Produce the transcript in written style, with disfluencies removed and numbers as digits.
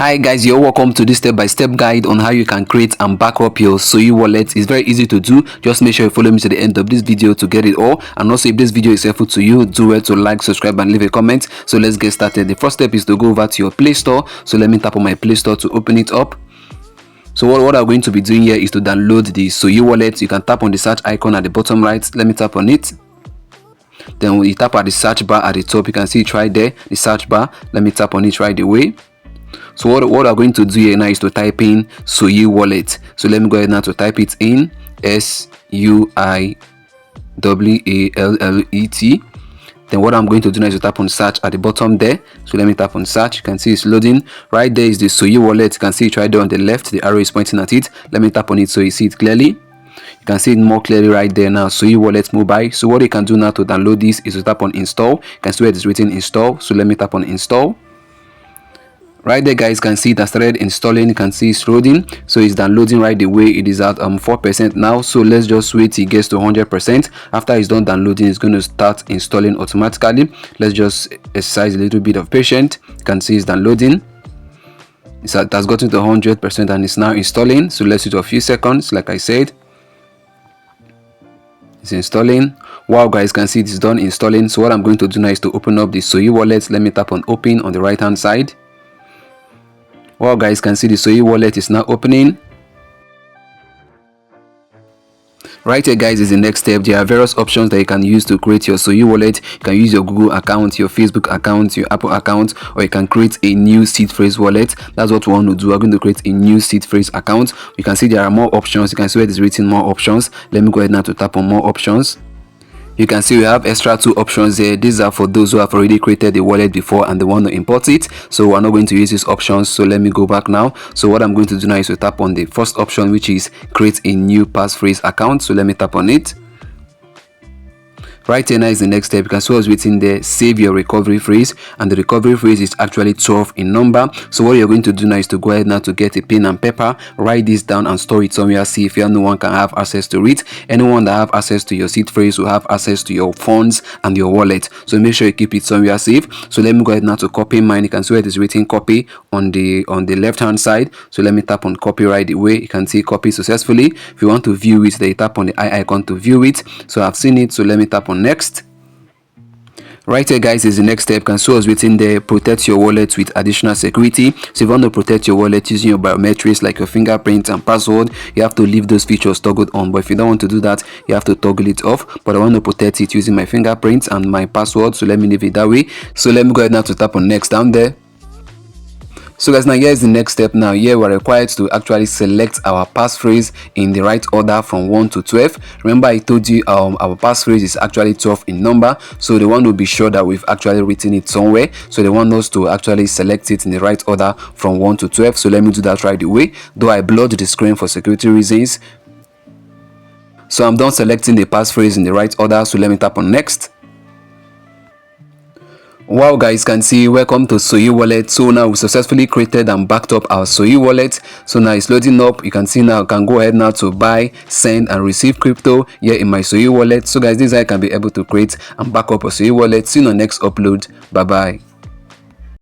Hi guys, you're welcome to this step-by-step guide on how you can create and back up your SUI wallet. It's very easy to do. Just make sure you follow me to the end of this video to get it all. And also, if this video is helpful to you, do well to like, subscribe and leave a comment. So let's get started. The first step is to go over to your Play Store. So let me tap on my Play Store to open it up. So what I'm going to be doing here is to download the SUI wallet. You can tap on the search icon at the bottom right. Let me tap on it. Then when you tap at the search bar at the top, you can see it right there, the search bar. Let me tap on it right away. So what I'm going to do here now is to type in SUI wallet. So let me go ahead now to type it in, SUI WALLET. Then what I'm going to do now is to tap on search at the bottom there. So let me tap on search. You can see it's loading. Right there is the SUI wallet. You can see it right there on the left. The arrow is pointing at it. Let me tap on it so you see it clearly. You can see it more clearly right there now, SUI wallet mobile. So what you can do now to download this is to tap on install. You can see where it is written install. So let me tap on install. Right there guys, can see it has started installing. You can see it's loading, so it's downloading right away. It is at 4% now, so let's just wait till it gets to 100%. After it's done downloading, it's going to start installing automatically. Let's just exercise a little bit of patience. You can see it's downloading. It has gotten to 100% and it's now installing. So let's wait a few seconds. Like I said, it's installing. Wow guys, can see it's done installing. So what I'm going to do now is to open up the SUI wallet. Let me tap on open on the right hand side. Well guys, can see the SUI wallet is now opening. Right here guys is the next step. There are various options that you can use to create your SUI wallet. You can use your Google account, your Facebook account, your Apple account, or you can create a new seed phrase wallet. That's what we want to do. We're going to create a new seed phrase account. You can see there are more options. You can see where it is written more options. Let me go ahead now to tap on more options. You can see we have extra 2 options here. These are for those who have already created the wallet before and they want to import it. So we're not going to use these options. So let me go back now. So what I'm going to do now is to tap on the first option, which is create a new passphrase account. So let me tap on it. Right here now is the next step. You can see what's written there, save your recovery phrase, and the recovery phrase is actually 12 in number. So what you're going to do now is to go ahead now to get a pen and paper, write this down and store it somewhere. See if no one can have access to it. Anyone that have access to your seed phrase will have access to your funds and your wallet. So make sure you keep it somewhere safe. So let me go ahead now to copy mine. You can see where it is written copy on the left hand side. So let me tap on copy right away. You can see copy successfully. If you want to view it, then you tap on the eye icon to view it. So I've seen it. So let me tap on next. Right here guys is the next step. You can see what's written there, protect your wallet with additional security. So if you want to protect your wallet using your biometrics like your fingerprint and password, you have to leave those features toggled on. But if you don't want to do that, you have to toggle it off. But I want to protect it using my fingerprint and my password, so let me leave it that way. So let me go ahead now to tap on next down there. So guys, now here's the next step. Now here we're required to actually select our passphrase in the right order from 1 to 12. Remember I told you our passphrase is actually 12 in number, so they want to be sure that we've actually written it somewhere. So they want us to actually select it in the right order from 1 to 12. So let me do that right away, though I blurred the screen for security reasons. So I'm done selecting the passphrase in the right order, so let me tap on next. Wow guys, can see welcome to SUI wallet. So now we successfully created and backed up our SUI wallet. So now it's loading up. You can see now I can go ahead now to buy, send and receive crypto here in my SUI wallet. So guys, this is how I can be able to create and back up a SUI wallet. See you in the next upload. Bye bye.